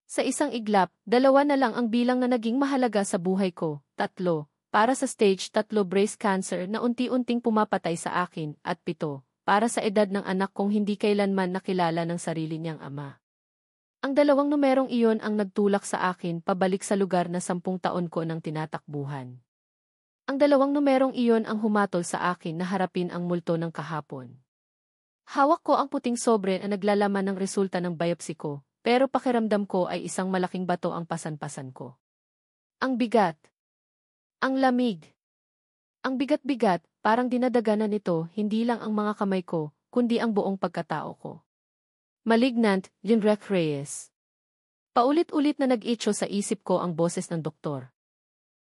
Sa isang iglap, 2 na lang ang bilang na naging mahalaga sa buhay ko, 3, para sa stage 3 breast cancer na unti-unting pumapatay sa akin, at 7, para sa edad ng anak kong hindi kailanman nakilala ng sarili niyang ama. Ang 2 numerong iyon ang nagtulak sa akin pabalik sa lugar na 10 taon ko nang tinatakbuhan. Ang 2 numerong iyon ang humatol sa akin na harapin ang multo ng kahapon. Hawak ko ang puting sobre na naglalaman ng resulta ng biopsy ko, pero pakiramdam ko ay isang malaking bato ang pasan-pasan ko. Ang bigat. Ang lamig. Ang bigat-bigat, parang dinadaganan nito hindi lang ang mga kamay ko, kundi ang buong pagkatao ko. Malignant, Linrec Reyes. Paulit-ulit na nag-itcho sa isip ko ang boses ng doktor.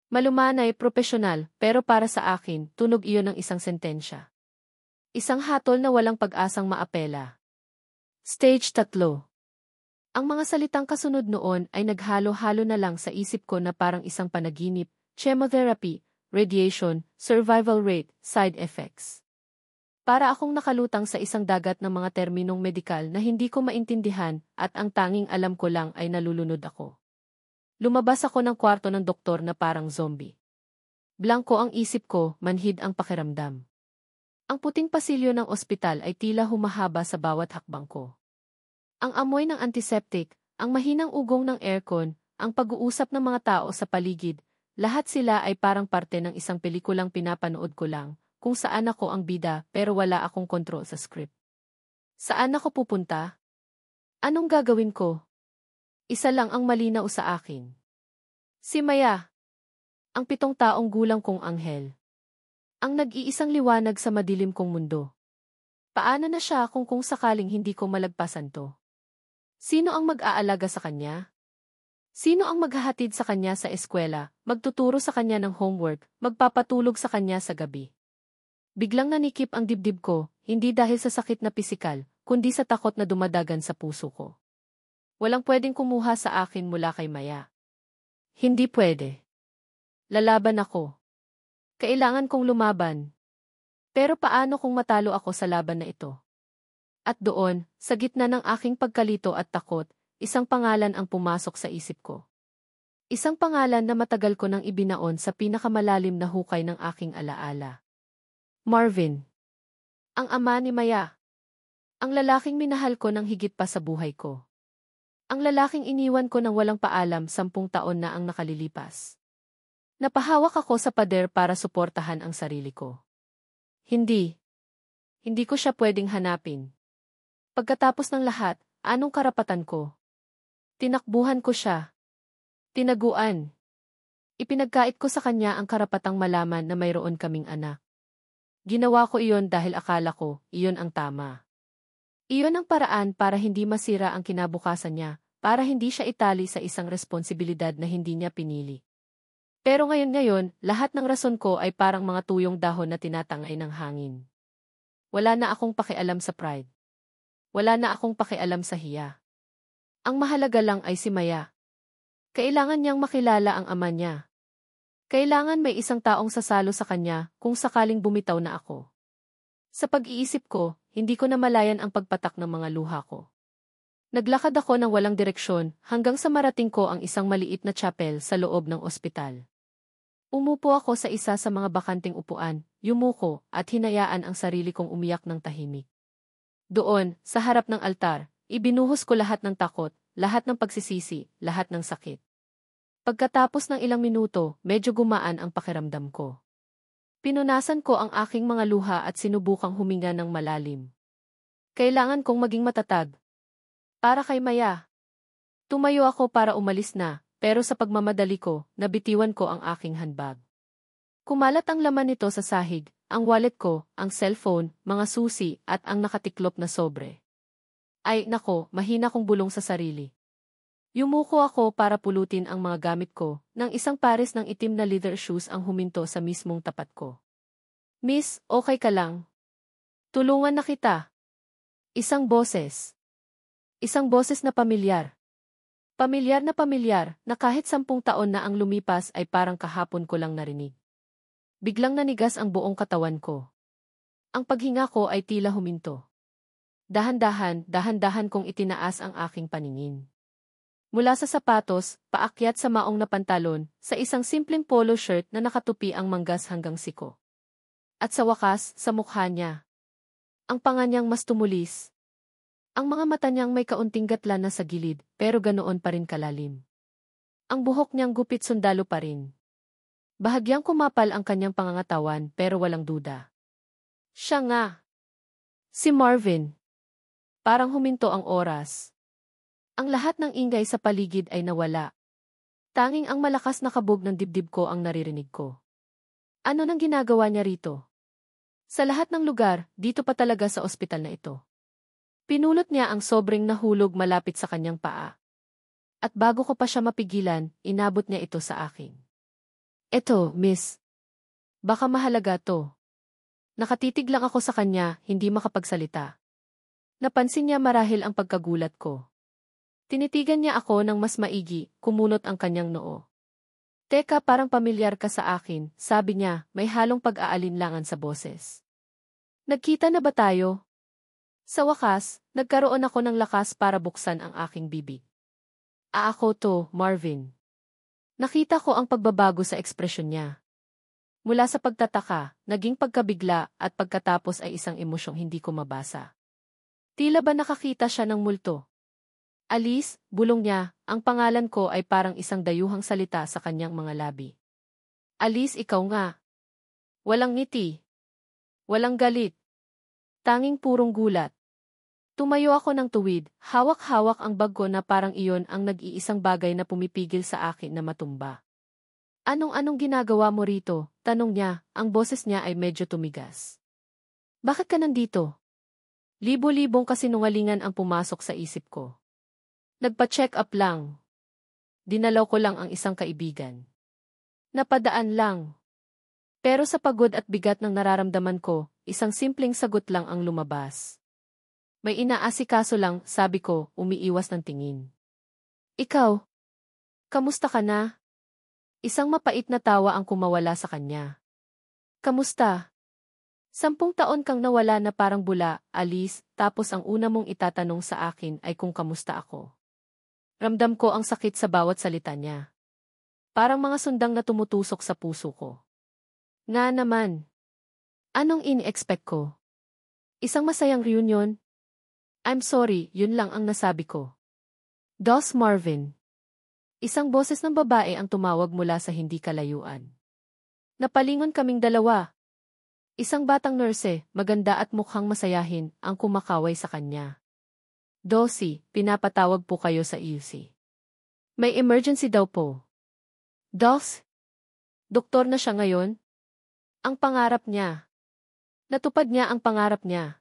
Malumanay, propesyonal, pero para sa akin, tunog iyon ng isang sentensya. Isang hatol na walang pag-asang maapela. Stage 3. Ang mga salitang kasunod noon ay naghalo-halo na lang sa isip ko na parang isang panaginip, chemotherapy, radiation, survival rate, side effects. Para akong nakalutang sa isang dagat ng mga terminong medikal na hindi ko maintindihan at ang tanging alam ko lang ay nalulunod ako. Lumabas ako ng kwarto ng doktor na parang zombie. Blanko ang isip ko, manhid ang pakiramdam. Ang puting pasilyo ng ospital ay tila humahaba sa bawat hakbang ko. Ang amoy ng antiseptic, ang mahinang ugong ng aircon, ang pag-uusap ng mga tao sa paligid, lahat sila ay parang parte ng isang pelikulang pinapanood ko lang, kung saan ako ang bida pero wala akong kontrol sa script. Saan ako pupunta? Anong gagawin ko? Isa lang ang malinaw sa akin. Si Maya. Ang 7 taong gulang kong anghel. Ang nag-iisang liwanag sa madilim kong mundo. Paano na siya kung sakaling hindi ko malagpasan to? Sino ang mag-aalaga sa kanya? Sino ang maghahatid sa kanya sa eskwela, magtuturo sa kanya ng homework, magpapatulog sa kanya sa gabi? Biglang nanikip ang dibdib ko, hindi dahil sa sakit na pisikal, kundi sa takot na dumadagan sa puso ko. Walang pwedeng kumuha sa akin mula kay Maya. Hindi pwede. Lalaban ako. Kailangan kong lumaban. Pero paano kung matalo ako sa laban na ito? At doon, sa gitna ng aking pagkalito at takot, isang pangalan ang pumasok sa isip ko. Isang pangalan na matagal ko nang ibinaon sa pinakamalalim na hukay ng aking alaala. Marvin. Ang ama ni Maya. Ang lalaking minahal ko ng higit pa sa buhay ko. Ang lalaking iniwan ko nang walang paalam 10 taon na ang nakalilipas. Napahawak ako sa pader para suportahan ang sarili ko. Hindi ko siya pwedeng hanapin. Pagkatapos ng lahat, anong karapatan ko? Tinakbuhan ko siya. Tinaguan. Ipinagkait ko sa kanya ang karapatang malaman na mayroon kaming anak. Ginawa ko iyon dahil akala ko, iyon ang tama. Iyon ang paraan para hindi masira ang kinabukasan niya, para hindi siya itali sa isang responsibilidad na hindi niya pinili. Pero ngayon, lahat ng rason ko ay parang mga tuyong dahon na tinatangay ng hangin. Wala na akong pakialam sa pride. Wala na akong pakialam sa hiya. Ang mahalaga lang ay si Maya. Kailangan niyang makilala ang ama niya. Kailangan may isang taong sasalo sa kanya kung sakaling bumitaw na ako. Sa pag-iisip ko, hindi ko namalayan ang pagpatak ng mga luha ko. Naglakad ako ng walang direksyon hanggang sa marating ko ang isang maliit na chapel sa loob ng ospital. Umupo ako sa isa sa mga bakanting upuan, yumuko at hinayaan ang sarili kong umiyak ng tahimik. Doon, sa harap ng altar, ibinuhos ko lahat ng takot, lahat ng pagsisisi, lahat ng sakit. Pagkatapos ng ilang minuto, medyo gumaan ang pakiramdam ko. Pinunasan ko ang aking mga luha at sinubukang huminga ng malalim. Kailangan kong maging matatag. Para kay Maya. Tumayo ako para umalis na, pero sa pagmamadali ko, nabitiwan ko ang aking handbag. Kumalat ang laman nito sa sahig, ang wallet ko, ang cellphone, mga susi, at ang nakatiklop na sobre. Ay, nako, mahina kong bulong sa sarili. Yumuko ako para pulutin ang mga gamit ko, nang isang pares ng itim na leather shoes ang huminto sa mismong tapat ko. Miss, okay ka lang? Tulungan na kita. Isang boses. Isang boses na pamilyar. Pamilyar na kahit 10 taon na ang lumipas ay parang kahapon ko lang narinig. Biglang nanigas ang buong katawan ko. Ang paghinga ko ay tila huminto. Dahan-dahan kong itinaas ang aking paningin. Mula sa sapatos, paakyat sa maong na pantalon, sa isang simpleng polo shirt na nakatupi ang manggas hanggang siko. At sa wakas, sa mukha niya. Ang panga niyang mas tumulis. Ang mga mata niyang may kaunting gatla na sa gilid, pero ganoon pa rin kalalim. Ang buhok niyang gupit sundalo pa rin. Bahagyang kumapal ang kanyang pangangatawan pero walang duda. Siya nga. Si Marvin. Parang huminto ang oras. Ang lahat ng ingay sa paligid ay nawala. Tanging ang malakas na kabog ng dibdib ko ang naririnig ko. Ano nang ginagawa niya rito? Sa lahat ng lugar, dito pa talaga sa ospital na ito. Pinulot niya ang sobrang nahulog malapit sa kanyang paa. At bago ko pa siya mapigilan, inabot niya ito sa akin. Eto, miss. Baka mahalaga to. Nakatitig lang ako sa kanya, hindi makapagsalita. Napansin niya marahil ang pagkagulat ko. Tinitigan niya ako ng mas maigi, kumunot ang kanyang noo. Teka, parang pamilyar ka sa akin, sabi niya, may halong pag-aalinlangan sa boses. Nagkita na ba tayo? Sa wakas, nagkaroon ako ng lakas para buksan ang aking bibig. Ako to, Marvin. Nakita ko ang pagbabago sa ekspresyon niya. Mula sa pagtataka, naging pagkabigla at pagkatapos ay isang emosyong hindi ko mabasa. Tila ba nakakita siya ng multo? Alice, bulong niya, ang pangalan ko ay parang isang dayuhang salita sa kanyang mga labi. Alice, ikaw nga. Walang ngiti. Walang galit. Tanging purong gulat. Tumayo ako ng tuwid, hawak-hawak ang bag ko na parang iyon ang nag-iisang bagay na pumipigil sa akin na matumba. Anong ginagawa mo rito? Tanong niya, ang boses niya ay medyo tumigas. Bakit ka nandito? Libo-libong kasinungalingan ang pumasok sa isip ko. Nagpa-check up lang. Dinalaw ko lang ang isang kaibigan. Napadaan lang. Pero sa pagod at bigat ng nararamdaman ko, isang simpleng sagot lang ang lumabas. May inaasikaso lang, sabi ko, umiiwas ng tingin. Ikaw? Kamusta ka na? Isang mapait na tawa ang kumawala sa kanya. Kamusta? 10 taon kang nawala na parang bula, Alice, tapos ang una mong itatanong sa akin ay kung kamusta ako. Ramdam ko ang sakit sa bawat salita niya. Parang mga sundang na tumutusok sa puso ko. Nga naman. Anong ini-expect ko? Isang masayang reunion? I'm sorry, yun lang ang nasabi ko. Dos Marvin. Isang boses ng babae ang tumawag mula sa hindi kalayuan. Napalingon kaming dalawa. Isang batang nurse, maganda at mukhang masayahin, ang kumakaway sa kanya. Dosi, pinapatawag po kayo sa UC. May emergency daw po. Dos? Doktor na siya ngayon? Ang pangarap niya. Natupad niya ang pangarap niya.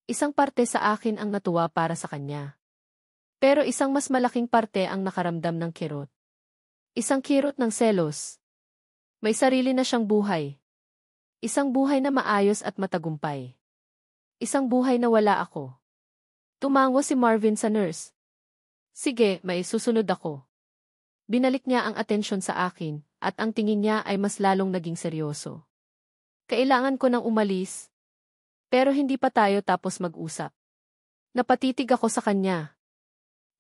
Isang parte sa akin ang natuwa para sa kanya. Pero isang mas malaking parte ang nakaramdam ng kirot. Isang kirot ng selos. May sarili na siyang buhay. Isang buhay na maayos at matagumpay. Isang buhay na wala ako. Tumango si Marvin sa nurse. Sige, may susunod ako. Binalik niya ang atensyon sa akin, at ang tingin niya ay mas lalong naging seryoso. Kailangan ko nang umalis. Pero hindi pa tayo tapos mag-usap. Napatitig ako sa kanya.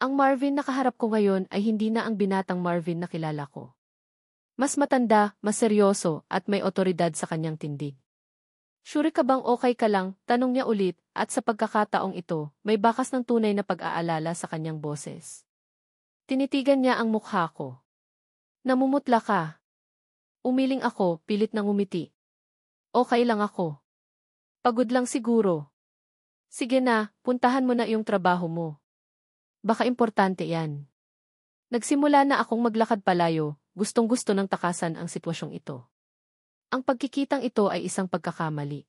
Ang Marvin na kaharap ko ngayon ay hindi na ang binatang Marvin na kilala ko. Mas matanda, mas seryoso, at may otoridad sa kanyang tindig. Sure ka bang okay ka lang? Tanong niya ulit, at sa pagkakataong ito, may bakas ng tunay na pag-aalala sa kanyang boses. Tinitigan niya ang mukha ko. Namumutla ka. Umiling ako, pilit nang umiti. Okay lang ako. Pagod lang siguro. Sige na, puntahan mo na iyong trabaho mo. Baka importante yan. Nagsimula na akong maglakad palayo, gustong-gusto ng takasan ang sitwasyong ito. Ang pagkikitang ito ay isang pagkakamali.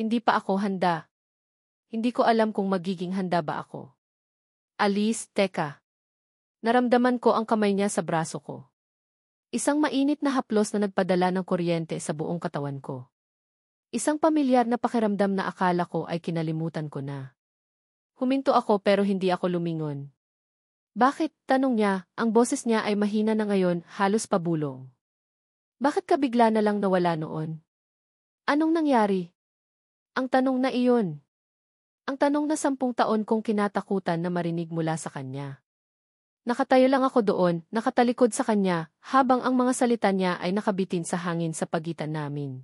Hindi pa ako handa. Hindi ko alam kung magiging handa ba ako. Alice, teka. Naramdaman ko ang kamay niya sa braso ko. Isang mainit na haplos na nagpadala ng kuryente sa buong katawan ko. Isang pamilyar na pakiramdam na akala ko ay kinalimutan ko na. Huminto ako pero hindi ako lumingon. Bakit? Tanong niya, ang boses niya ay mahina na ngayon, halos pabulong. Bakit ka bigla na lang nawala noon? Anong nangyari? Ang tanong na iyon. Ang tanong na 10 taon kong kinatakutan na marinig mula sa kanya. Nakatayo lang ako doon, nakatalikod sa kanya, habang ang mga salita niya ay nakabitin sa hangin sa pagitan namin.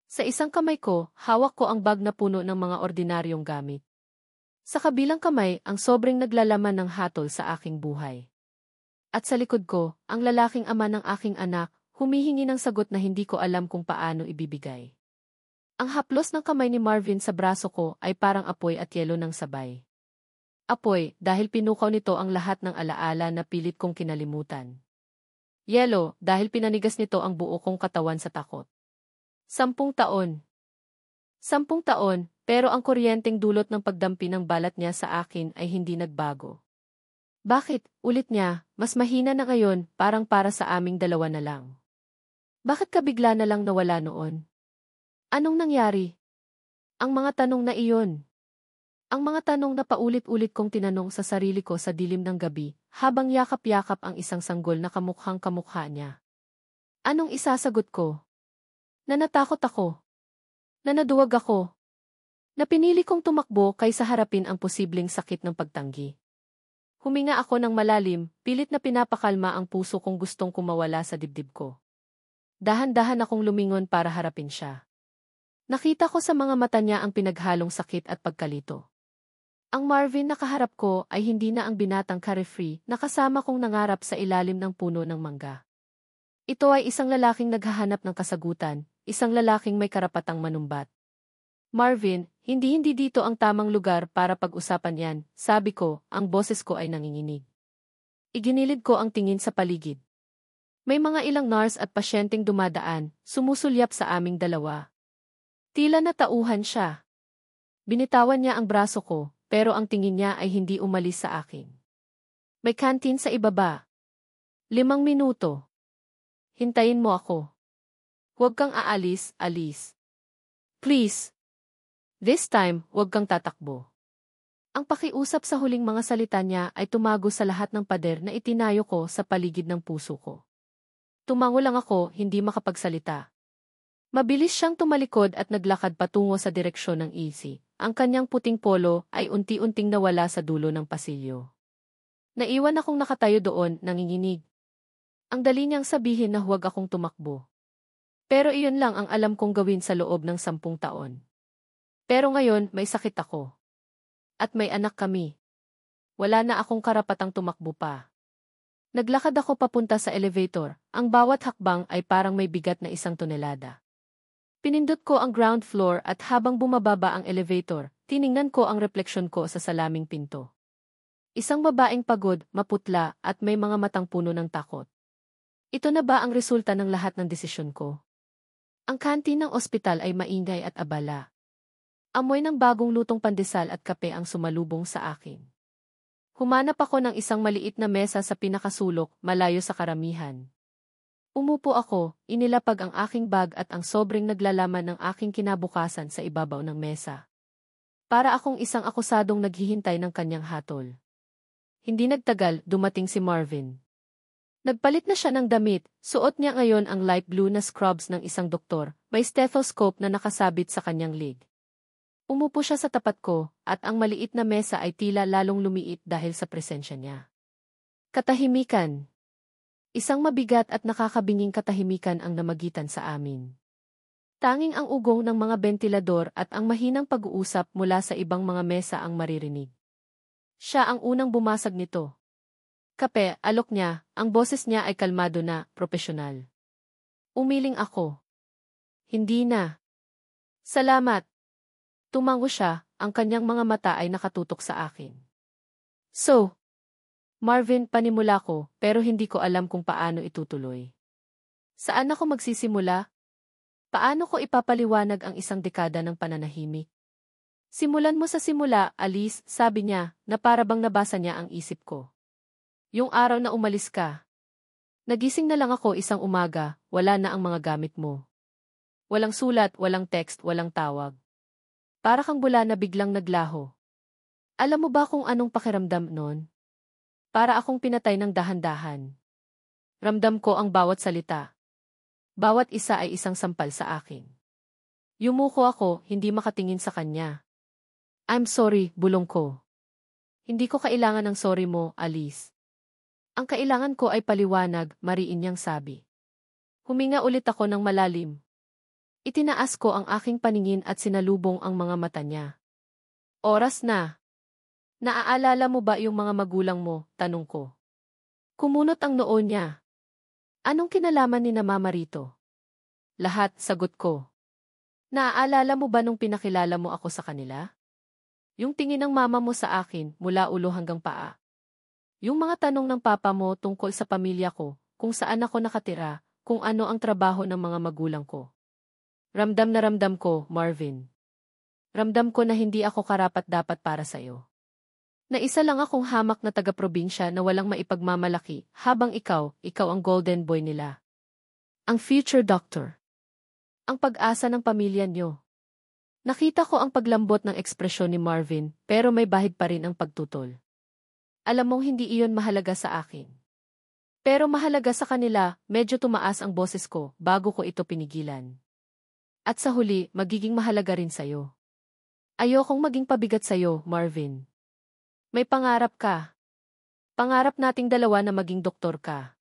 Sa isang kamay ko, hawak ko ang bag na puno ng mga ordinaryong gamit. Sa kabilang kamay, ang sobrang naglalaman ng hatol sa aking buhay. At sa likod ko, ang lalaking ama ng aking anak, humihingi ng sagot na hindi ko alam kung paano ibibigay. Ang haplos ng kamay ni Marvin sa braso ko ay parang apoy at yelo ng sabay. Apoy, dahil pinukaw nito ang lahat ng alaala na pilit kong kinalimutan. Yelo, dahil pinanigas nito ang buo kong katawan sa takot. 10 taon. 10 taon, pero ang kuryenteng dulot ng pagdampi ng balat niya sa akin ay hindi nagbago. Bakit, ulit niya, mas mahina na ngayon, parang para sa aming dalawa na lang. Bakit ka bigla na lang nawala noon? Anong nangyari? Ang mga tanong na iyon. Ang mga tanong na paulit-ulit kong tinanong sa sarili ko sa dilim ng gabi, habang yakap-yakap ang isang sanggol na kamukhang kamukha niya. Anong isasagot ko? Na natakot ako. Na naduwag ako. Na pinili kong tumakbo kaysa harapin ang posibleng sakit ng pagtanggi. Huminga ako ng malalim, pilit na pinapakalma ang puso kong gustong kumawala sa dibdib ko. Dahan-dahan akong lumingon para harapin siya. Nakita ko sa mga mata niya ang pinaghalong sakit at pagkalito. Ang Marvin na kaharap ko ay hindi na ang binatang carefree na kasama kong nangarap sa ilalim ng puno ng mangga. Ito ay isang lalaking naghahanap ng kasagutan, isang lalaking may karapatang manumbat. Marvin, hindi dito ang tamang lugar para pag-usapan yan, sabi ko, ang boses ko ay nanginginig. Iginilid ko ang tingin sa paligid. May mga ilang nurse at pasyenteng dumadaan, sumusulyap sa aming dalawa. Tila natauhan siya. Binitawan niya ang braso ko, pero ang tingin niya ay hindi umalis sa akin. May kantin sa ibaba. 5 minuto. Hintayin mo ako. Huwag kang aalis, Alice. Please. This time, huwag kang tatakbo. Ang pakiusap sa huling mga salita niya ay tumago sa lahat ng pader na itinayo ko sa paligid ng puso ko. Tumango lang ako, hindi makapagsalita. Mabilis siyang tumalikod at naglakad patungo sa direksyon ng Easy. Ang kanyang puting polo ay unti-unting nawala sa dulo ng pasilyo. Naiwan akong nakatayo doon, nanginginig. Ang dali niyang sabihin na huwag akong tumakbo. Pero iyon lang ang alam kong gawin sa loob ng 10 taon. Pero ngayon, may sakit ako. At may anak kami. Wala na akong karapatang tumakbo pa. Naglakad ako papunta sa elevator, ang bawat hakbang ay parang may bigat na 1 tonelada. Pinindot ko ang ground floor at habang bumababa ang elevator, tiningnan ko ang refleksyon ko sa salaming pinto. Isang babaeng pagod, maputla, at may mga matang puno ng takot. Ito na ba ang resulta ng lahat ng desisyon ko? Ang kantin ng ospital ay maingay at abala. Amoy ng bagong lutong pandesal at kape ang sumalubong sa akin. Humanap ako ng isang maliit na mesa sa pinakasulok, malayo sa karamihan. Umupo ako, inilapag ang aking bag at ang sobrang naglalaman ng aking kinabukasan sa ibabaw ng mesa. Para akong isang akusadong naghihintay ng kanyang hatol. Hindi nagtagal, dumating si Marvin. Nagpalit na siya ng damit, suot niya ngayon ang light blue na scrubs ng isang doktor, may stethoscope na nakasabit sa kanyang leg. Umupo siya sa tapat ko, at ang maliit na mesa ay tila lalong lumiit dahil sa presensya niya. Katahimikan. Isang mabigat at nakakabinging katahimikan ang namagitan sa amin. Tanging ang ugong ng mga bentilador at ang mahinang pag-uusap mula sa ibang mga mesa ang maririnig. Siya ang unang bumasag nito. Kape, alok niya, ang boses niya ay kalmado na, propesyonal. Umiling ako. Hindi na. Salamat. Tumango siya, ang kanyang mga mata ay nakatutok sa akin. So, Marvin, panimula ko, pero hindi ko alam kung paano itutuloy. Saan ako magsisimula? Paano ko ipapaliwanag ang 1 dekada ng pananahimik? Simulan mo sa simula, Alice, sabi niya, na para bang nabasa niya ang isip ko. Yung araw na umalis ka. Nagising na lang ako isang umaga, wala na ang mga gamit mo. Walang sulat, walang text, walang tawag. Para kang bula na biglang naglaho. Alam mo ba kung anong pakiramdam noon? Para akong pinatay ng dahan-dahan. Ramdam ko ang bawat salita. Bawat isa ay isang sampal sa akin. Yumuko ako, hindi makatingin sa kanya. I'm sorry, bulong ko. Hindi ko kailangan ng sorry mo, Alice. Ang kailangan ko ay paliwanag, mariin niyang sabi. Huminga ulit ako ng malalim. Itinaas ko ang aking paningin at sinalubong ang mga mata niya. Oras na. Naaalala mo ba yung mga magulang mo? Tanong ko. Kumunot ang noo niya. Anong kinalaman ni na mama rito? Lahat, sagot ko. Naaalala mo ba nung pinakilala mo ako sa kanila? Yung tingin ng mama mo sa akin mula ulo hanggang paa. Yung mga tanong ng papa mo tungkol sa pamilya ko, kung saan ako nakatira, kung ano ang trabaho ng mga magulang ko. Ramdam na ramdam ko, Marvin. Ramdam ko na hindi ako karapat-dapat para sa'yo. Na isa lang akong hamak na taga-probinsya na walang maipagmamalaki, habang ikaw ang golden boy nila. Ang future doctor. Ang pag-asa ng pamilya niyo. Nakita ko ang paglambot ng ekspresyon ni Marvin, pero may bahid pa rin ang pagtutol. Alam mong hindi iyon mahalaga sa akin. Pero mahalaga sa kanila, medyo tumaas ang boses ko bago ko ito pinigilan. At sa huli, magiging mahalaga rin sa'yo. Ayokong maging pabigat sa'yo, Marvin. May pangarap ka. Pangarap nating dalawa na maging doktor ka.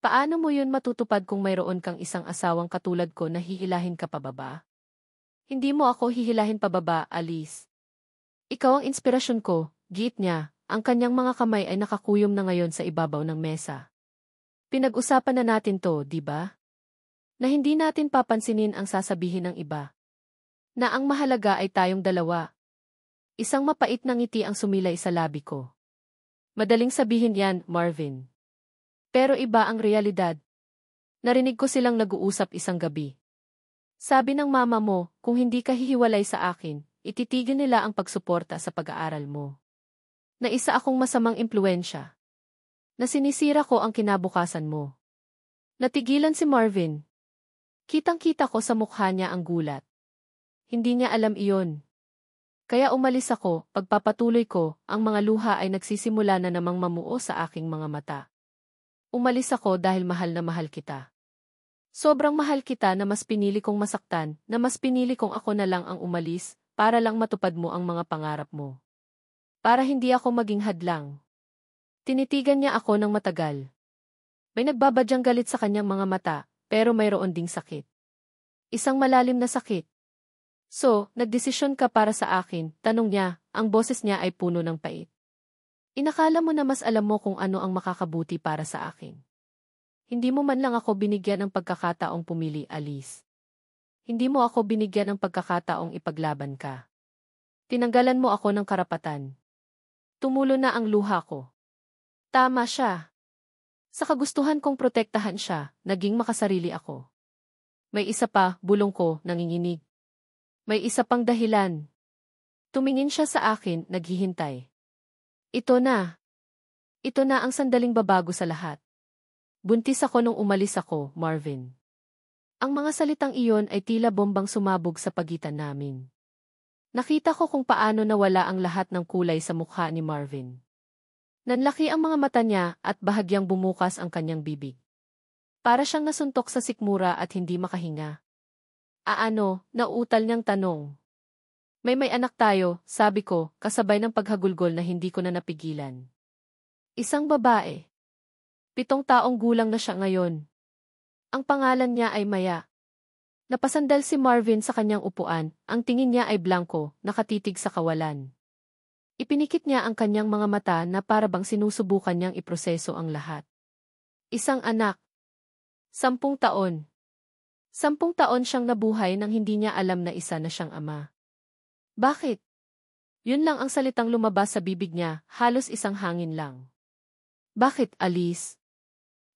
Paano mo yun matutupad kung mayroon kang isang asawang katulad ko na hihilahin ka pababa? Hindi mo ako hihilahin pababa, Alice. Ikaw ang inspirasyon ko, giit niya, ang kanyang mga kamay ay nakakuyom na ngayon sa ibabaw ng mesa. Pinag-usapan na natin to, di ba? Na hindi natin papansinin ang sasabihin ng iba. Na ang mahalaga ay tayong dalawa. Isang mapait na ngiti ang sumilay sa labi ko. Madaling sabihin yan, Marvin. Pero iba ang realidad. Narinig ko silang nag-uusap isang gabi. Sabi ng mama mo, kung hindi ka hihiwalay sa akin, ititigil nila ang pagsuporta sa pag-aaral mo. Na isa akong masamang impluwensya. Na sinisira ko ang kinabukasan mo. Natigilan si Marvin. Kitang-kita ko sa mukha niya ang gulat. Hindi niya alam iyon. Kaya umalis ako, pagpapatuloy ko, ang mga luha ay nagsisimula na namang mamuo sa aking mga mata. Umalis ako dahil mahal na mahal kita. Sobrang mahal kita na mas pinili kong masaktan, na mas pinili kong ako na lang ang umalis, para lang matupad mo ang mga pangarap mo. Para hindi ako maging hadlang. Tinitigan niya ako ng matagal. May nagbabadyang galit sa kanyang mga mata, pero mayroon ding sakit. Isang malalim na sakit. So, nagdesisyon ka para sa akin, tanong niya, ang boses niya ay puno ng pait. Inakala mo na mas alam mo kung ano ang makakabuti para sa akin. Hindi mo man lang ako binigyan ng pagkakataong pumili, Alice. Hindi mo ako binigyan ng pagkakataong ipaglaban ka. Tinanggalan mo ako ng karapatan. Tumulo na ang luha ko. Tama siya. Sa kagustuhan kong protektahan siya, naging makasarili ako. May isa pa, bulong ko, nanginginig. May isa pang dahilan. Tumingin siya sa akin, naghihintay. Ito na. Ito na ang sandaling babago sa lahat. Buntis ako nung umalis ako, Marvin. Ang mga salitang iyon ay tila bombang sumabog sa pagitan namin. Nakita ko kung paano nawala ang lahat ng kulay sa mukha ni Marvin. Nanlaki ang mga mata niya at bahagyang bumukas ang kanyang bibig. Para siyang nasuntok sa sikmura at hindi makahinga. Aano, nauutal niyang tanong. May anak tayo, sabi ko, kasabay ng paghagulgol na hindi ko na napigilan. Isang babae. 7 taong gulang na siya ngayon. Ang pangalan niya ay Maya. Napasandal si Marvin sa kanyang upuan, ang tingin niya ay blanko, nakatitig sa kawalan. Ipinikit niya ang kanyang mga mata na parabang sinusubukan niyang iproseso ang lahat. Isang anak. 10 taon. 10 taon siyang nabuhay nang hindi niya alam na isa na siyang ama. Bakit? Yun lang ang salitang lumabas sa bibig niya, halos isang hangin lang. Bakit, Alice?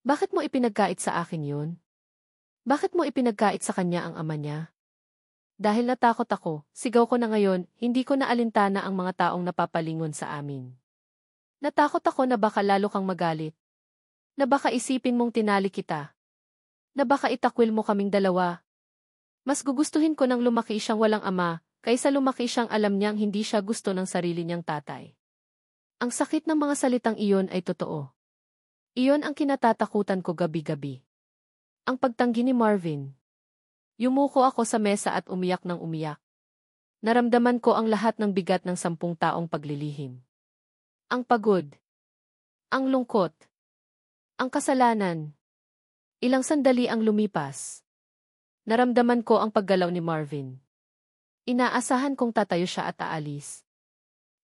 Bakit mo ipinagkait sa akin yun? Bakit mo ipinagkait sa kanya ang ama niya? Dahil natakot ako, sigaw ko na ngayon, hindi ko na alintana ang mga taong napapalingon sa amin. Natakot ako na baka lalo kang magalit. Na baka isipin mong tinali kita. Na baka itakwil mo kaming dalawa. Mas gugustuhin ko nang lumaki siyang walang ama, kaysa lumaki siyang alam niyang hindi siya gusto ng sarili niyang tatay. Ang sakit ng mga salitang iyon ay totoo. Iyon ang kinatatakutan ko gabi-gabi. Ang pagtanggi ni Marvin. Yumuko ako sa mesa at umiyak ng umiyak. Naramdaman ko ang lahat ng bigat ng 10 taong paglilihim. Ang pagod. Ang lungkot. Ang kasalanan. Ilang sandali ang lumipas. Naramdaman ko ang paggalaw ni Marvin. Inaasahan kong tatayo siya at aalis.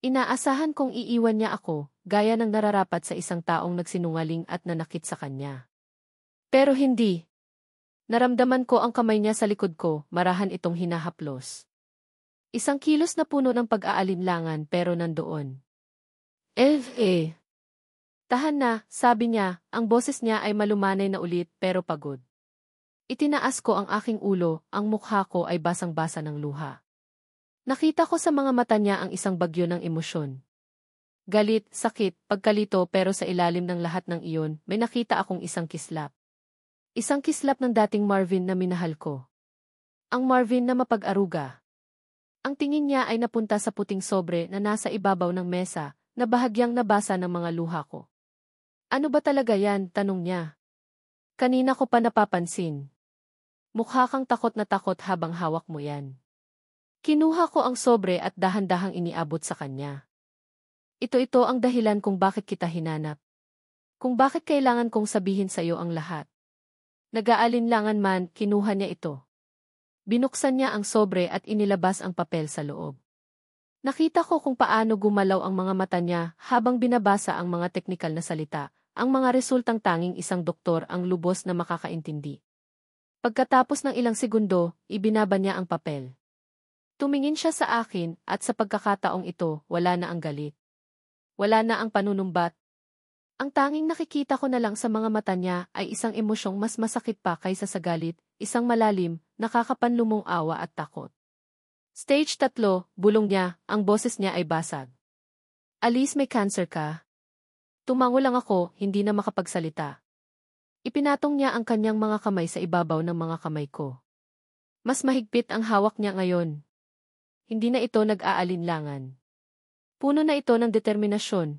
Inaasahan kong iiwan niya ako, gaya ng nararapat sa isang taong nagsinungaling at nanakit sa kanya. Pero hindi. Naramdaman ko ang kamay niya sa likod ko, marahan itong hinahaplos. Isang kilos na puno ng pag-aalinlangan pero nandoon. Tahan na, sabi niya, ang boses niya ay malumanay na ulit pero pagod. Itinaas ko ang aking ulo, ang mukha ko ay basang-basa ng luha. Nakita ko sa mga mata niya ang isang bagyo ng emosyon. Galit, sakit, pagkalito pero sa ilalim ng lahat ng iyon, may nakita akong isang kislap. Isang kislap ng dating Marvin na minahal ko. Ang Marvin na mapag-aruga. Ang tingin niya ay napunta sa puting sobre na nasa ibabaw ng mesa, na bahagyang nabasa ng mga luha ko. Ano ba talaga yan? Tanong niya. Kanina ko pa napapansin. Mukha kang takot na takot habang hawak mo yan. Kinuha ko ang sobre at dahan-dahang iniabot sa kanya. Ito ang dahilan kung bakit kita hinanap. Kung bakit kailangan kong sabihin sa iyo ang lahat. Nag-aalinlangan man, kinuha niya ito. Binuksan niya ang sobre at inilabas ang papel sa loob. Nakita ko kung paano gumalaw ang mga mata niya habang binabasa ang mga teknikal na salita, ang mga resultang tanging isang doktor ang lubos na makakaintindi. Pagkatapos ng ilang segundo, ibinaba niya ang papel. Tumingin siya sa akin at sa pagkakataong ito, wala na ang galit. Wala na ang panunumbat. Ang tanging nakikita ko na lang sa mga mata niya ay isang emosyong mas masakit pa kaysa sa galit, isang malalim, nakakapanlumong awa at takot. Stage 3, bulong niya, ang boses niya ay basag. Alice, may cancer ka? Tumango lang ako, hindi na makapagsalita. Ipinatong niya ang kanyang mga kamay sa ibabaw ng mga kamay ko. Mas mahigpit ang hawak niya ngayon. Hindi na ito nag-aalinlangan. Puno na ito ng determinasyon.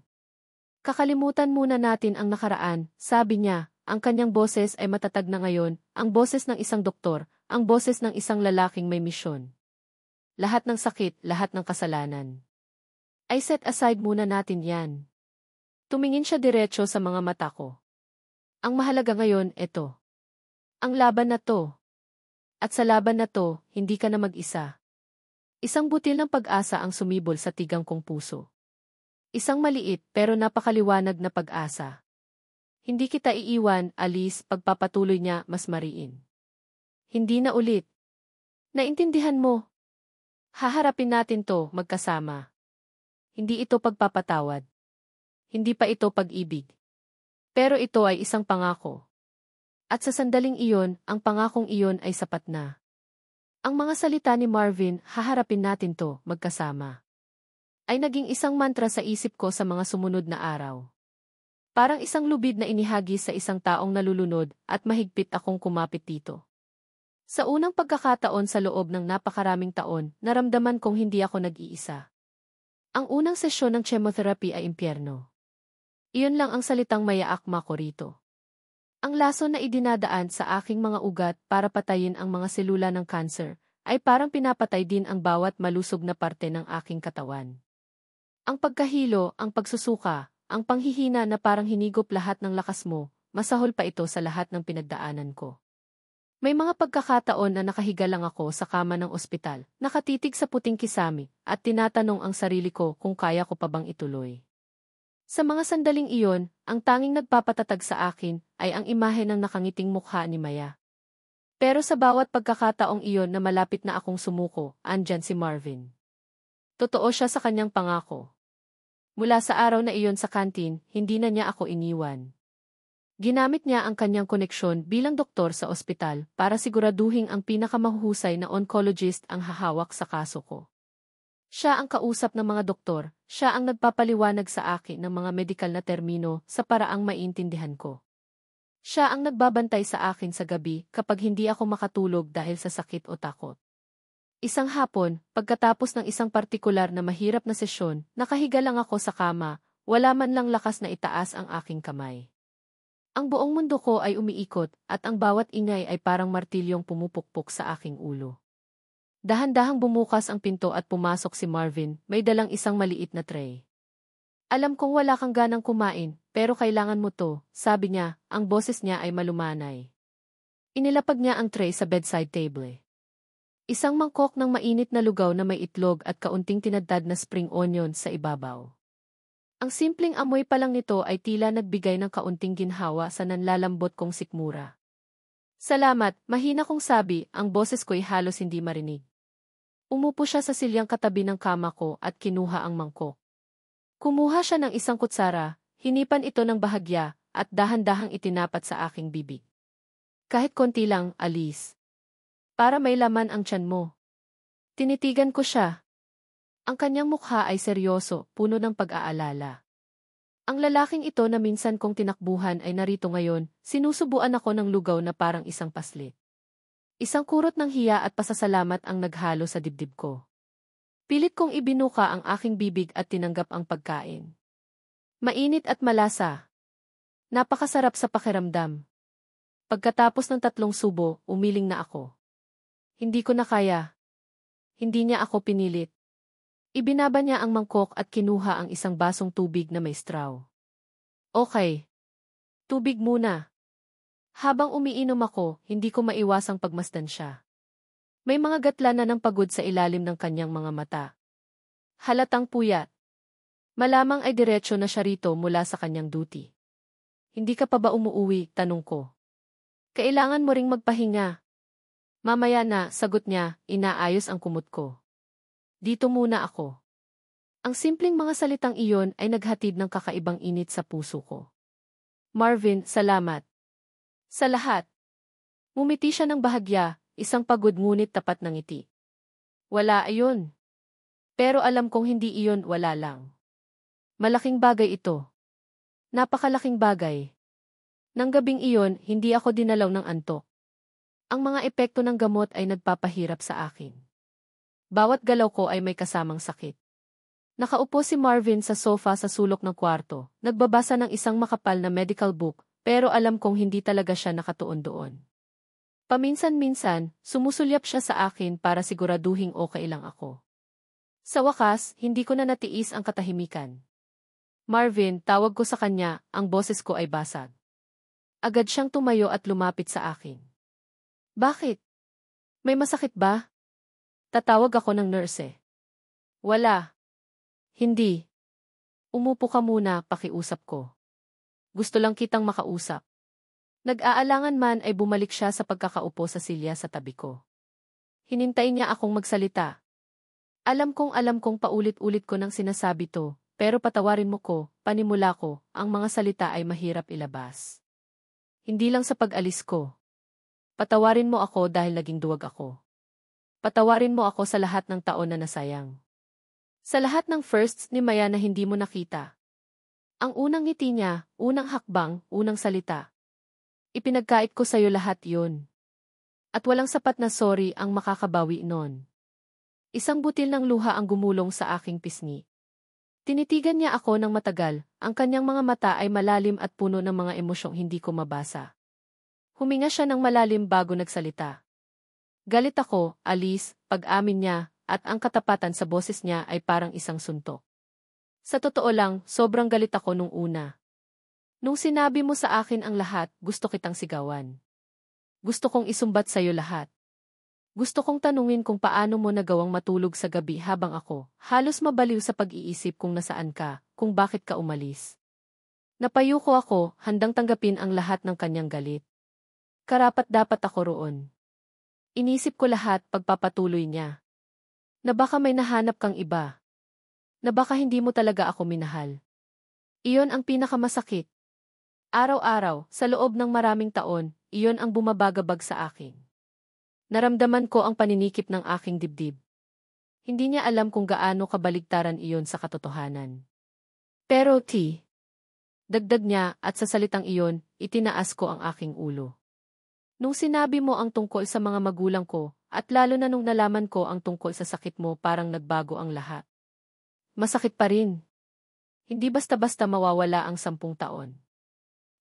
Kakalimutan muna natin ang nakaraan, sabi niya, ang kanyang boses ay matatag na ngayon, ang boses ng isang doktor, ang boses ng isang lalaking may misyon. Lahat ng sakit, lahat ng kasalanan. Ay set aside muna natin yan. Tumingin siya diretso sa mga mata ko. Ang mahalaga ngayon, ito. Ang laban na to. At sa laban na to, hindi ka na mag-isa. Isang butil ng pag-asa ang sumibol sa tigang kong puso. Isang maliit pero napakaliwanag na pag-asa. Hindi kita iiwan, Alice, pagpapatuloy niya mas mariin. Hindi na ulit. Naintindihan mo? Haharapin natin to, magkasama. Hindi ito pagpapatawad. Hindi pa ito pag-ibig. Pero ito ay isang pangako. At sa sandaling iyon, ang pangakong iyon ay sapat na. Ang mga salita ni Marvin, haharapin natin to, magkasama, ay naging isang mantra sa isip ko sa mga sumunod na araw. Parang isang lubid na inihagis sa isang taong nalulunod at mahigpit akong kumapit dito. Sa unang pagkakataon sa loob ng napakaraming taon, naramdaman kong hindi ako nag-iisa. Ang unang sesyon ng chemotherapy ay impyerno. Iyon lang ang salitang maya-akma ko rito. Ang laso na idinadaan sa aking mga ugat para patayin ang mga selula ng kanser, ay parang pinapatay din ang bawat malusog na parte ng aking katawan. Ang pagkahilo, ang pagsusuka, ang panghihina na parang hinigop lahat ng lakas mo, masahol pa ito sa lahat ng pinagdaanan ko. May mga pagkakataon na nakahiga lang ako sa kama ng ospital, nakatitig sa puting kisami, at tinatanong ang sarili ko kung kaya ko pa bang ituloy. Sa mga sandaling iyon, ang tanging nagpapatatag sa akin ay ang imahe ng nakangiting mukha ni Maya. Pero sa bawat pagkakataong iyon na malapit na akong sumuko, andyan si Marvin. Totoo siya sa kanyang pangako. Mula sa araw na iyon sa kantin, hindi na niya ako iniwan. Ginamit niya ang kanyang koneksyon bilang doktor sa ospital para siguraduhing ang pinakamahuhusay na oncologist ang hahawak sa kaso ko. Siya ang kausap ng mga doktor, siya ang nagpapaliwanag sa akin ng mga medikal na termino sa paraang maintindihan ko. Siya ang nagbabantay sa akin sa gabi kapag hindi ako makatulog dahil sa sakit o takot. Isang hapon, pagkatapos ng isang partikular na mahirap na sesyon, nakahiga lang ako sa kama, wala man lang lakas na itaas ang aking kamay. Ang buong mundo ko ay umiikot at ang bawat ingay ay parang martilyong pumupukpok sa aking ulo. Dahan-dahang bumukas ang pinto at pumasok si Marvin, may dalang isang maliit na tray. Alam kong wala kang ganang kumain, pero kailangan mo to, sabi niya, ang boses niya ay malumanay. Inilapag niya ang tray sa bedside table. Isang mangkok ng mainit na lugaw na may itlog at kaunting tinadtad na spring onion sa ibabaw. Ang simpleng amoy pa lang nito ay tila nagbigay ng kaunting ginhawa sa nanlalambot kong sikmura. Salamat, mahina kong sabi, ang boses ko'y halos hindi marinig. Umupo siya sa silyang katabi ng kama ko at kinuha ang mangkok. Kumuha siya ng isang kutsara, hinipan ito ng bahagya, at dahan-dahang itinapat sa aking bibig. Kahit konti lang, Alice. Para may laman ang tiyan mo. Tinitigan ko siya. Ang kanyang mukha ay seryoso, puno ng pag-aalala. Ang lalaking ito na minsan kong tinakbuhan ay narito ngayon, sinusubuan ako ng lugaw na parang isang paslit. Isang kurot ng hiya at pasasalamat ang naghalo sa dibdib ko. Pilit kong ibinuka ang aking bibig at tinanggap ang pagkain. Mainit at malasa. Napakasarap sa pakiramdam. Pagkatapos ng 3 subo, umiling na ako. Hindi ko na kaya. Hindi niya ako pinilit. Ibinaba niya ang mangkok at kinuha ang isang basong tubig na may straw. Okay. Tubig muna. Habang umiinom ako, hindi ko maiwasang pagmasdan siya. May mga gatla na ng pagod sa ilalim ng kanyang mga mata. Halatang puyat. Malamang ay diretsyo na siya rito mula sa kanyang duty. Hindi ka pa ba umuuwi, tanong ko. Kailangan mo ring magpahinga. Mamaya na, sagot niya, inaayos ang kumot ko. Dito muna ako. Ang simpleng mga salitang iyon ay naghatid ng kakaibang init sa puso ko. Marvin, salamat. Sa lahat. Ngumiti siya ng bahagya, isang pagod ngunit tapat ng ngiti. Wala ayon. Pero alam kong hindi iyon wala lang. Malaking bagay ito. Napakalaking bagay. Nang gabing iyon, hindi ako dinalaw ng antok. Ang mga epekto ng gamot ay nagpapahirap sa akin. Bawat galaw ko ay may kasamang sakit. Nakaupo si Marvin sa sofa sa sulok ng kwarto, nagbabasa ng isang makapal na medical book, pero alam kong hindi talaga siya nakatuon doon. Paminsan-minsan, sumusulyap siya sa akin para siguraduhing okay lang ako. Sa wakas, hindi ko na natiis ang katahimikan. Marvin, tawag ko sa kanya, ang boses ko ay basag. Agad siyang tumayo at lumapit sa akin. Bakit? May masakit ba? Tatawag ako ng nurse. Wala. Hindi. Umupo ka muna, pakiusap ko. Gusto lang kitang makausap. Nag-aalangan man ay bumalik siya sa pagkakaupo sa silya sa tabi ko. Hinintay niya akong magsalita. Alam kong paulit-ulit ko nang sinasabi to, pero patawarin mo ko, panimula ko, ang mga salita ay mahirap ilabas. Hindi lang sa pag-alis ko. Patawarin mo ako dahil naging duwag ako. Patawarin mo ako sa lahat ng taon na nasayang. Sa lahat ng firsts ni Maya na hindi mo nakita. Ang unang ngiti niya, unang hakbang, unang salita. Ipinagkait ko sa'yo lahat yun. At walang sapat na sorry ang makakabawi nun. Isang butil ng luha ang gumulong sa aking pisngi. Tinitigan niya ako ng matagal, ang kanyang mga mata ay malalim at puno ng mga emosyong hindi ko mabasa. Huminga siya ng malalim bago nagsalita. Galit ako, Alice, pag-amin niya, at ang katapatan sa boses niya ay parang isang suntok. Sa totoo lang, sobrang galit ako nung una. Nung sinabi mo sa akin ang lahat, gusto kitang sigawan. Gusto kong isumbat sa'yo lahat. Gusto kong tanungin kung paano mo nagawang matulog sa gabi habang ako, halos mabaliw sa pag-iisip kung nasaan ka, kung bakit ka umalis. Napayuko ako, handang tanggapin ang lahat ng kanyang galit. Karapat-dapat ako roon. Inisip ko lahat pagpapatuloy niya. Na baka may nahanap kang iba. Na baka hindi mo talaga ako minahal. Iyon ang pinakamasakit. Araw-araw, sa loob ng maraming taon, iyon ang bumabagabag sa akin. Naramdaman ko ang paninikip ng aking dibdib. Hindi niya alam kung gaano kabaligtaran iyon sa katotohanan. Pero dagdag niya at sa salitang iyon, itinaas ko ang aking ulo. Nung sinabi mo ang tungkol sa mga magulang ko, at lalo na nung nalaman ko ang tungkol sa sakit mo parang nagbago ang lahat. Masakit pa rin. Hindi basta-basta mawawala ang 10 taon.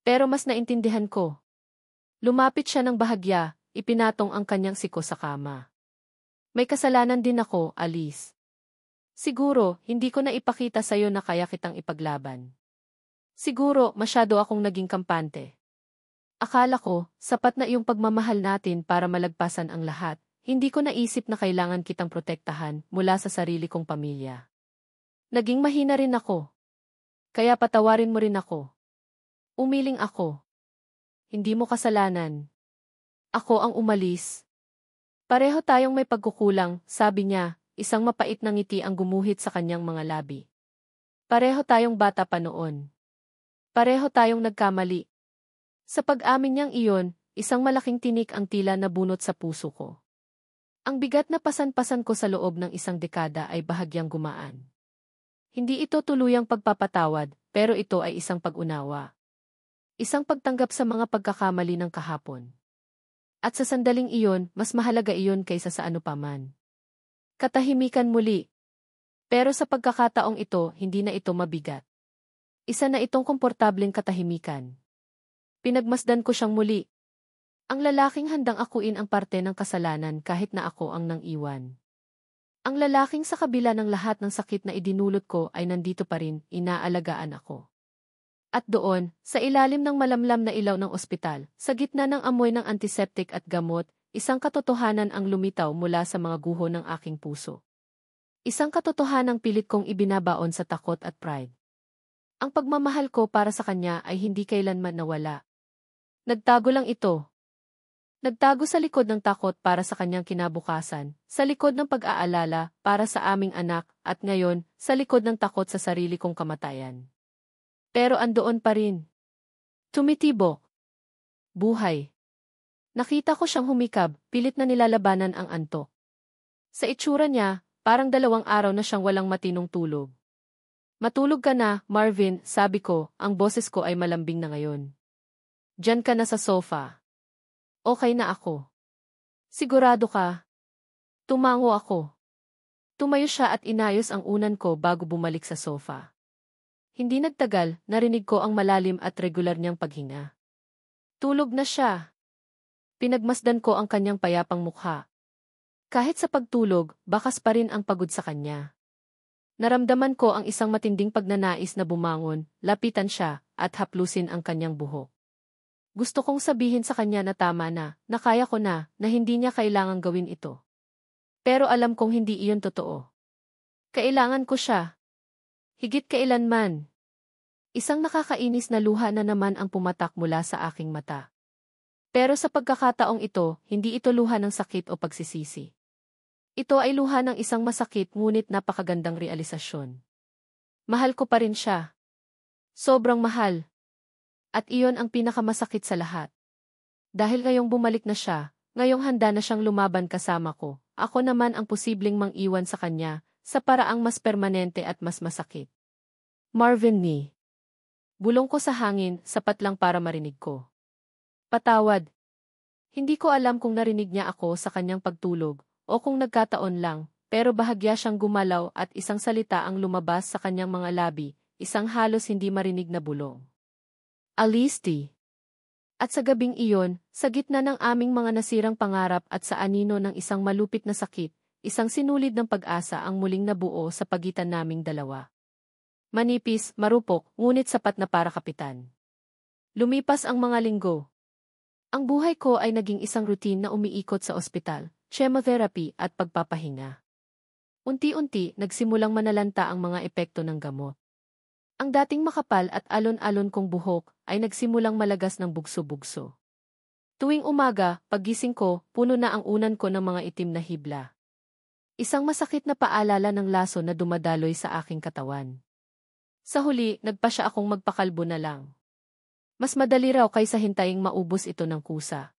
Pero mas naintindihan ko. Lumapit siya ng bahagya, ipinatong ang kanyang siko sa kama. May kasalanan din ako, Alice. Siguro, hindi ko na ipakita sa'yo na kaya kitang ipaglaban. Siguro, masyado akong naging kampante. Akala ko, sapat na iyong pagmamahal natin para malagpasan ang lahat. Hindi ko naisip na kailangan kitang protektahan mula sa sarili kong pamilya. Naging mahina rin ako. Kaya patawarin mo rin ako. Umiling ako. Hindi mo kasalanan. Ako ang umalis. Pareho tayong may pagkukulang, sabi niya, isang mapait na ngiti ang gumuhit sa kanyang mga labi. Pareho tayong bata pa noon. Pareho tayong nagkamali. Sa pag-amin niyang iyon, isang malaking tinik ang tila nabunot sa puso ko. Ang bigat na pasan-pasan ko sa loob ng isang dekada ay bahagyang gumaan. Hindi ito tuluyang pagpapatawad, pero ito ay isang pag-unawa. Isang pagtanggap sa mga pagkakamali ng kahapon. At sa sandaling iyon, mas mahalaga iyon kaysa sa ano paman. Katahimikan muli. Pero sa pagkakataong ito, hindi na ito mabigat. Isa na itong komportableng katahimikan. Pinagmasdan ko siyang muli. Ang lalaking handang akuin ang parte ng kasalanan kahit na ako ang nang-iwan. Ang lalaking sa kabila ng lahat ng sakit na idinulot ko ay nandito pa rin, inaalagaan ako. At doon, sa ilalim ng malamlam na ilaw ng ospital, sa gitna ng amoy ng antiseptic at gamot, isang katotohanan ang lumitaw mula sa mga guho ng aking puso. Isang katotohanang pilit kong ibinabaon sa takot at pride. Ang pagmamahal ko para sa kanya ay hindi kailanman nawala. Nagtago lang ito. Nagtago sa likod ng takot para sa kanyang kinabukasan, sa likod ng pag-aalala para sa aming anak, at ngayon, sa likod ng takot sa sarili kong kamatayan. Pero andoon pa rin. Tumitibok. Buhay. Nakita ko siyang humikab, pilit na nilalabanan ang antok. Sa itsura niya, parang 2 araw na siyang walang matinong tulog. Matulog ka na, Marvin, sabi ko, ang boses ko ay malambing na ngayon. Diyan ka na sa sofa. Okay na ako. Sigurado ka? Tumango ako. Tumayo siya at inayos ang unan ko bago bumalik sa sofa. Hindi nagtagal, narinig ko ang malalim at regular niyang paghinga. Tulog na siya. Pinagmasdan ko ang kanyang payapang mukha. Kahit sa pagtulog, bakas pa rin ang pagod sa kanya. Naramdaman ko ang isang matinding pagnanais na bumangon, lapitan siya, at haplusin ang kanyang buhok. Gusto kong sabihin sa kanya na tama na kaya ko na hindi niya kailangang gawin ito. Pero alam kong hindi iyon totoo. Kailangan ko siya. Higit kailanman. Isang nakakainis na luha na naman ang pumatak mula sa aking mata. Pero sa pagkakataong ito, hindi ito luha ng sakit o pagsisisi. Ito ay luha ng isang masakit ngunit napakagandang realisasyon. Mahal ko pa rin siya. Sobrang mahal. At iyon ang pinakamasakit sa lahat. Dahil ngayong bumalik na siya, ngayong handa na siyang lumaban kasama ko, ako naman ang posibleng mang-iwan sa kanya, sa paraang mas permanente at mas masakit. Marvin ni. Bulong ko sa hangin, sapat lang para marinig ko. Patawad. Hindi ko alam kung narinig niya ako sa kanyang pagtulog, o kung nagkataon lang, pero bahagya siyang gumalaw at isang salita ang lumabas sa kanyang mga labi, isang halos hindi marinig na bulong. Alisti. At sa gabing iyon, sa gitna ng aming mga nasirang pangarap at sa anino ng isang malupit na sakit, isang sinulid ng pag-asa ang muling nabuo sa pagitan naming dalawa. Manipis, marupok, ngunit sapat na para kapitan. Lumipas ang mga linggo. Ang buhay ko ay naging isang routine na umiikot sa ospital, chemotherapy at pagpapahinga. Unti-unti, nagsimulang manalanta ang mga epekto ng gamot. Ang dating makapal at alon-alon kong buhok ay nagsimulang malagas ng bugso-bugso. Tuwing umaga, paggising ko, puno na ang unan ko ng mga itim na hibla. Isang masakit na paalala ng laso na dumadaloy sa aking katawan. Sa huli, nagpasya akong magpakalbo na lang. Mas madali raw kaysa hintayin maubos ito ng kusa.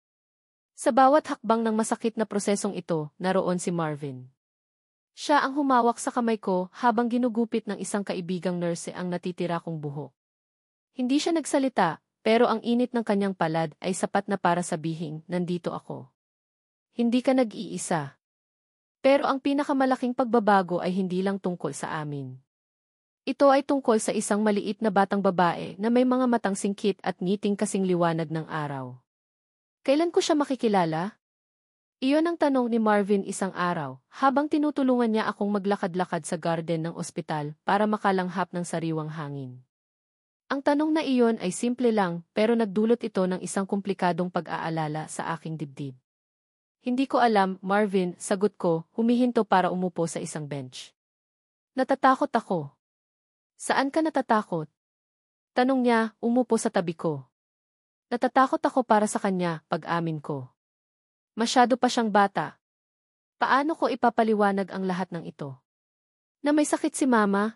Sa bawat hakbang ng masakit na prosesong ito, naroon si Marvin. Siya ang humawak sa kamay ko habang ginugupit ng isang kaibigang nurse ang natitira kong buhok. Hindi siya nagsalita, pero ang init ng kanyang palad ay sapat na para sabihing, nandito ako. Hindi ka nag-iisa. Pero ang pinakamalaking pagbabago ay hindi lang tungkol sa amin. Ito ay tungkol sa isang maliit na batang babae na may mga matang singkit at ngiting kasing liwanag ng araw. Kailan ko siya makikilala? Iyon ang tanong ni Marvin isang araw, habang tinutulungan niya akong maglakad-lakad sa garden ng ospital para makalanghap ng sariwang hangin. Ang tanong na iyon ay simple lang, pero nagdulot ito ng isang komplikadong pag-aalala sa aking dibdib. Hindi ko alam, Marvin, sagot ko, humihinto para umupo sa isang bench. Natatakot ako. Saan ka natatakot? Tanong niya, umupo sa tabi ko. Natatakot ako para sa kanya, pag-amin ko. Masyado pa siyang bata. Paano ko ipapaliwanag ang lahat ng ito? Na may sakit si mama?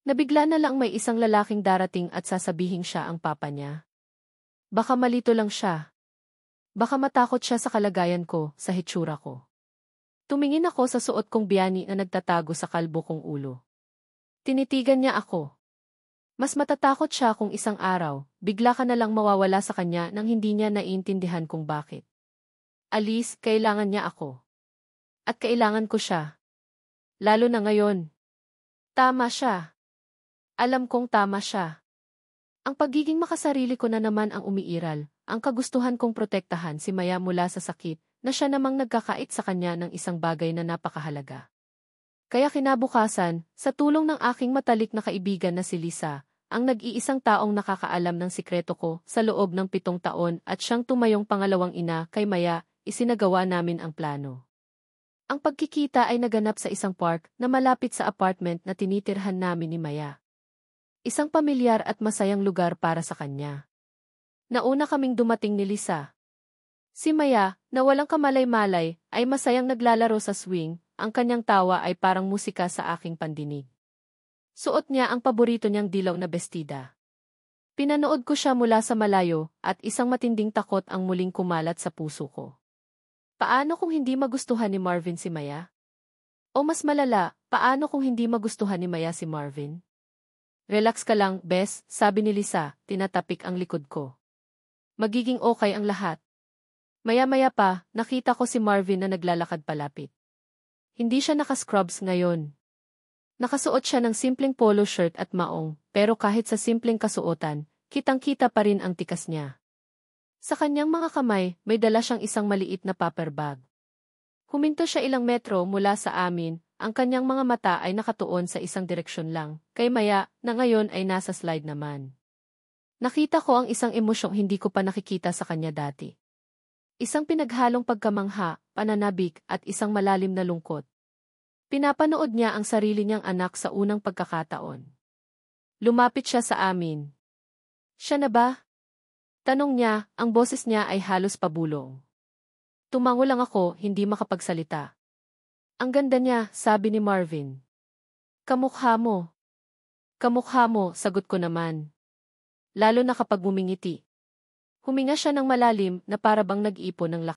Nabigla na lang may isang lalaking darating at sasabihing siya ang papa niya. Baka malito lang siya. Baka matakot siya sa kalagayan ko, sa hitsura ko. Tumingin ako sa suot kong biyani na nagtatago sa kalbo kong ulo. Tinitigan niya ako. Mas matatakot siya kung isang araw, bigla ka na lang mawawala sa kanya nang hindi niya naiintindihan kung bakit. Alice, kailangan niya ako. At kailangan ko siya. Lalo na ngayon. Tama siya. Alam kong tama siya. Ang pagiging makasarili ko na naman ang umiiral, ang kagustuhan kong protektahan si Maya mula sa sakit, na siya namang nagkakait sa kanya ng isang bagay na napakahalaga. Kaya kinabukasan, sa tulong ng aking matalik na kaibigan na si Lisa, ang nag-iisang taong nakakaalam ng sikreto ko sa loob ng 7 taon at siyang tumayong pangalawang ina kay Maya, isinagawa namin ang plano. Ang pagkikita ay naganap sa isang park na malapit sa apartment na tinitirhan namin ni Maya. Isang pamilyar at masayang lugar para sa kanya. Nauna kaming dumating ni Lisa. Si Maya, na walang kamalay-malay, ay masayang naglalaro sa swing, ang kanyang tawa ay parang musika sa aking pandinig. Suot niya ang paborito niyang dilaw na bestida. Pinanood ko siya mula sa malayo at isang matinding takot ang muling kumalat sa puso ko. Paano kung hindi magustuhan ni Marvin si Maya? O mas malala, paano kung hindi magustuhan ni Maya si Marvin? Relax ka lang, Bes, sabi ni Lisa, tinatapik ang likod ko. Magiging okay ang lahat. Maya-maya pa, nakita ko si Marvin na naglalakad palapit. Hindi siya naka-scrubs ngayon. Nakasuot siya ng simpleng polo shirt at maong, pero kahit sa simpleng kasuotan, kitang-kita pa rin ang tikas niya. Sa kanyang mga kamay, may dala siyang isang maliit na paper bag. Huminto siya ilang metro mula sa amin, ang kanyang mga mata ay nakatuon sa isang direksyon lang, kay Maya, na ngayon ay nasa slide naman. Nakita ko ang isang emosyong hindi ko pa nakikita sa kanya dati. Isang pinaghalong pagkamangha, pananabik, at isang malalim na lungkot. Pinapanood niya ang sarili niyang anak sa unang pagkakataon. Lumapit siya sa amin. Siya na ba? Tanong niya, ang boses niya ay halos pabulong. Tumango lang ako, hindi makapagsalita. Ang ganda niya, sabi ni Marvin. Kamukha mo. Kamukha mo, sagot ko naman. Lalo na kapag bumingiti. Huminga siya ng malalim na para bang nag-ipon ng lakas.